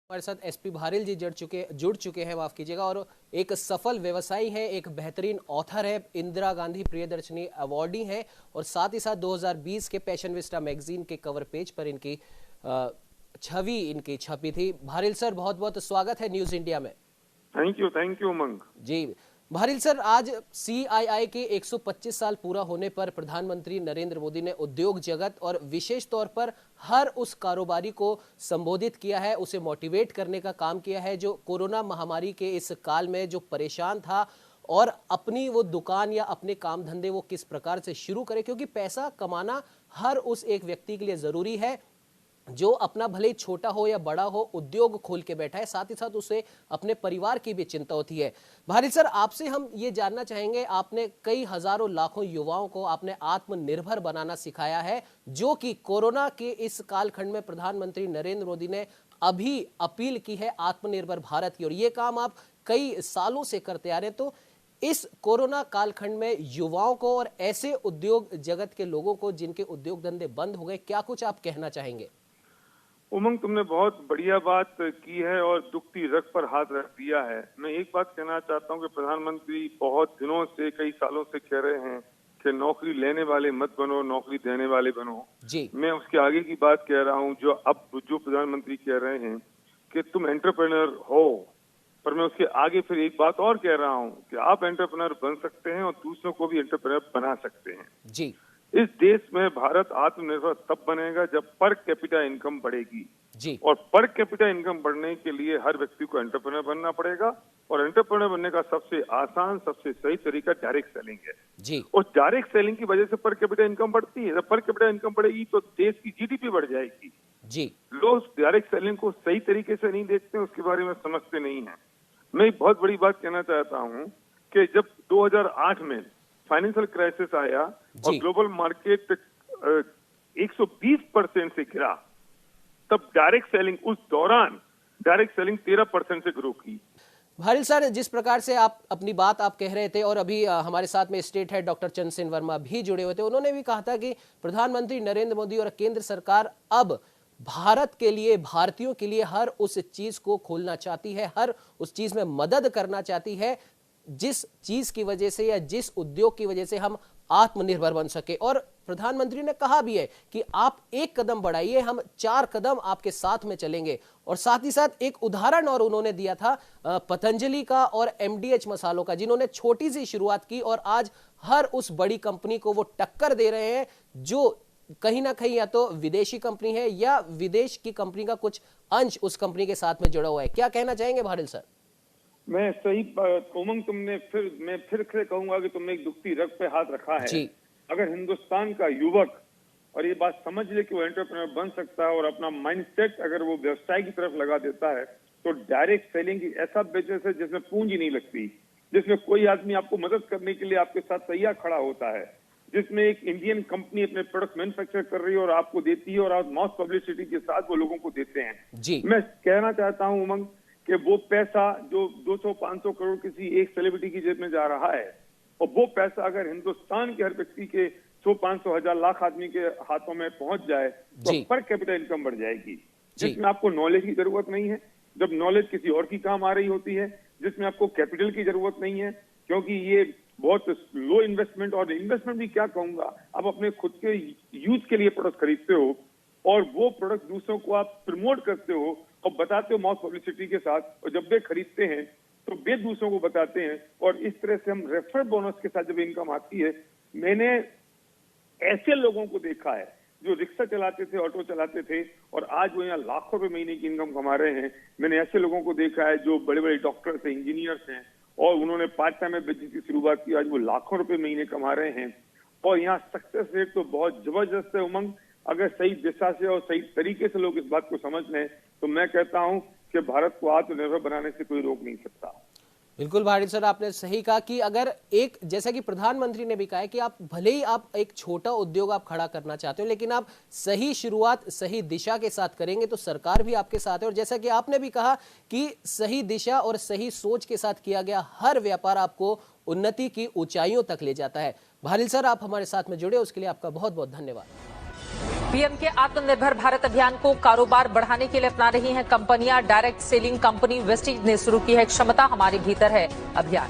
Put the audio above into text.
हमारे साथ एसपी भारिल जी जुड़ चुके हैं, माफ कीजिएगा, और एक सफल व्यवसायी है, एक बेहतरीन ऑथर है, इंदिरा गांधी प्रियदर्शनी अवार्डी है और साथ ही साथ 2020 के पैशन विस्टा मैगजीन के कवर पेज पर इनकी छवि इनकी छपी थी। भारिल सर, बहुत बहुत स्वागत है न्यूज इंडिया में। Thank you Umang ji. Bharil sir, आज सीआईआई के 125 साल पूरा होने पर प्रधानमंत्री नरेंद्र मोदी ने उद्योग जगत और विशेष तौर पर हर उस कारोबारी को संबोधित किया है, उसे मोटिवेट करने का काम किया है जो कोरोना महामारी के इस काल में जो परेशान था और अपनी वो दुकान या अपने काम धंधे वो किस प्रकार से शुरू करे, क्योंकि पैसा कमाना हर उस एक व्यक्ति के लिए जरूरी है जो अपना भले ही छोटा हो या बड़ा हो उद्योग खोल के बैठा है, साथ ही साथ उसे अपने परिवार की भी चिंता होती है। भारिल सर, आपसे हम ये जानना चाहेंगे, आपने कई हजारों लाखों युवाओं को आपने आत्मनिर्भर बनाना सिखाया है, जो कि कोरोना के इस कालखंड में प्रधानमंत्री नरेंद्र मोदी ने अभी अपील की है आत्मनिर्भर भारत की, और ये काम आप कई सालों से करते आ रहे हैं। तो इस कोरोना कालखंड में युवाओं को और ऐसे उद्योग जगत के लोगों को जिनके उद्योग धंधे बंद हो गए, क्या कुछ आप कहना चाहेंगे? उमंग, तुमने बहुत बढ़िया बात की है और दुखती रग पर हाथ रख दिया है। मैं एक बात कहना चाहता हूं कि प्रधानमंत्री बहुत दिनों से, कई सालों से कह रहे हैं कि नौकरी लेने वाले मत बनो, नौकरी देने वाले बनो जी। मैं उसके आगे की बात कह रहा हूं, जो प्रधानमंत्री कह रहे हैं कि तुम एंटरप्रेन्योर हो, पर मैं उसके आगे फिर एक बात और कह रहा हूं कि आप एंटरप्रेन्योर बन सकते हैं और दूसरों को भी एंटरप्रेन्योर बना सकते हैं। जी। इस देश में भारत आत्मनिर्भर तब बनेगा जब पर कैपिटा इनकम बढ़ेगी जी। और पर कैपिटा इनकम बढ़ने के लिए हर व्यक्ति को एंटरप्रेन्योर बनना पड़ेगा और एंटरप्रेन्योर बनने का सबसे आसान, सबसे सही तरीका डायरेक्ट सेलिंग है जी। और डायरेक्ट सेलिंग की वजह से पर कैपिटा इनकम बढ़ती है। जब पर कैपिटा इनकम बढ़ेगी तो देश की जीडीपी बढ़ जाएगी जी। लोग डायरेक्ट सेलिंग को सही तरीके से नहीं देखते, उसके बारे में समझते नहीं है। मैं एक बहुत बड़ी बात कहना चाहता हूँ कि जब 2008 में फाइनेंशियल क्राइसिस आया और ग्लोबल मार्केट 120% से गिरा, तब डायरेक्ट सेलिंग, उस दौरान डायरेक्ट सेलिंग 13% से ग्रो की। भारिल सर, जिस प्रकार से आप अपनी बात आप कह रहे थे और अभी हमारे साथ में state head doctor Chandrasen Verma भी जुड़े हुए थे, उन्होंने भी कहा था कि प्रधानमंत्री नरेंद्र मोदी और केंद्र सरकार अब भारत के लिए, भारतीयों के लिए हर उस चीज को खोलना चाहती है, हर उस चीज में मदद करना चाहती है जिस चीज की वजह से या जिस उद्योग की वजह से हम आत्मनिर्भर बन सके। और प्रधानमंत्री ने कहा भी है कि आप एक कदम बढ़ाइए, हम 4 कदम आपके साथ में चलेंगे। और साथ ही साथ एक उदाहरण और उन्होंने दिया था पतंजलि का और एमडीएच मसालों का, जिन्होंने छोटी सी शुरुआत की और आज हर उस बड़ी कंपनी को वो टक्कर दे रहे हैं जो कहीं ना कहीं या तो विदेशी कंपनी है या विदेश की कंपनी का कुछ अंश उस कंपनी के साथ में जुड़ा हुआ है। क्या कहना चाहेंगे भारिल सर? मैं सही उमंग, मैं फिर से कहूंगा कि तुमने एक दुखती रग पे हाथ रखा है जी। अगर हिंदुस्तान का युवक और ये बात समझ ले कि वो एंटरप्रेन्योर बन सकता है और अपना माइंडसेट अगर वो व्यवसाय की तरफ लगा देता है, तो डायरेक्ट सेलिंग की ऐसा बिजनेस है जिसमें पूंजी नहीं लगती, जिसमें कोई आदमी आपको मदद करने के लिए आपके साथ तैयार खड़ा होता है, जिसमें एक इंडियन कंपनी अपने प्रोडक्ट मैन्युफैक्चर कर रही है और आपको देती है और आप मॉस पब्लिसिटी के साथ वो लोगों को देते हैं जी। मैं कहना चाहता हूँ उमंग कि वो पैसा जो 200-500 करोड़ किसी एक सेलिब्रिटी की जेब में जा रहा है, और वो पैसा अगर हिंदुस्तान के हर व्यक्ति के 100-500 हजार लाख आदमी के हाथों में पहुंच जाए तो पर कैपिटा इनकम बढ़ जाएगी, जिसमें आपको नॉलेज की जरूरत नहीं है, जब नॉलेज किसी और की काम आ रही होती है, जिसमें आपको कैपिटल की जरूरत नहीं है, क्योंकि ये बहुत लो इन्वेस्टमेंट, और इन्वेस्टमेंट भी क्या कहूंगा, आप अपने खुद के यूज के लिए प्रोडक्ट खरीदते हो और वो प्रोडक्ट दूसरों को आप प्रमोट करते हो और बताते हो मॉस पब्लिसिटी के साथ, और जब वे खरीदते हैं तो वे दूसरों को बताते हैं और इस तरह से हम रेफरल बोनस के साथ जब इनकम आती है। मैंने ऐसे लोगों को देखा है जो रिक्शा चलाते थे, ऑटो चलाते थे और आज वो यहाँ लाखों रुपए महीने की इनकम कमा रहे हैं। मैंने ऐसे लोगों को देखा है जो बड़े बड़े डॉक्टर्स हैं, इंजीनियर्स हैं और उन्होंने पार्ट टाइम में बिजनेस की शुरुआत की, आज वो लाखों रुपए महीने कमा रहे हैं और यहाँ सक्सेस रेट तो बहुत जबरदस्त है उमंग। अगर सही दिशा से और सही तरीके से लोग इस बात को समझ लें तो मैं कहता हूं कि भारत को आत्मनिर्भर बनाने से कोई रोक नहीं सकता। बिल्कुल भारिल सर, आपने सही कहा कि अगर एक, जैसा कि प्रधानमंत्री ने भी कहा है कि आप भले ही आप एक छोटा उद्योग आप खड़ा करना चाहते हो, लेकिन आप सही शुरुआत सही दिशा के साथ करेंगे तो सरकार भी आपके साथ है। और जैसा कि आपने भी कहा कि सही दिशा और सही सोच के साथ किया गया हर व्यापार आपको उन्नति की ऊंचाइयों तक ले जाता है। भारिल सर, आप हमारे साथ में जुड़े उसके लिए आपका बहुत बहुत धन्यवाद। पीएम के आत्मनिर्भर भारत अभियान को कारोबार बढ़ाने के लिए अपना रही हैं कंपनियां। डायरेक्ट सेलिंग कंपनी वेस्टीज ने शुरू की है क्षमता हमारे भीतर है अभियान।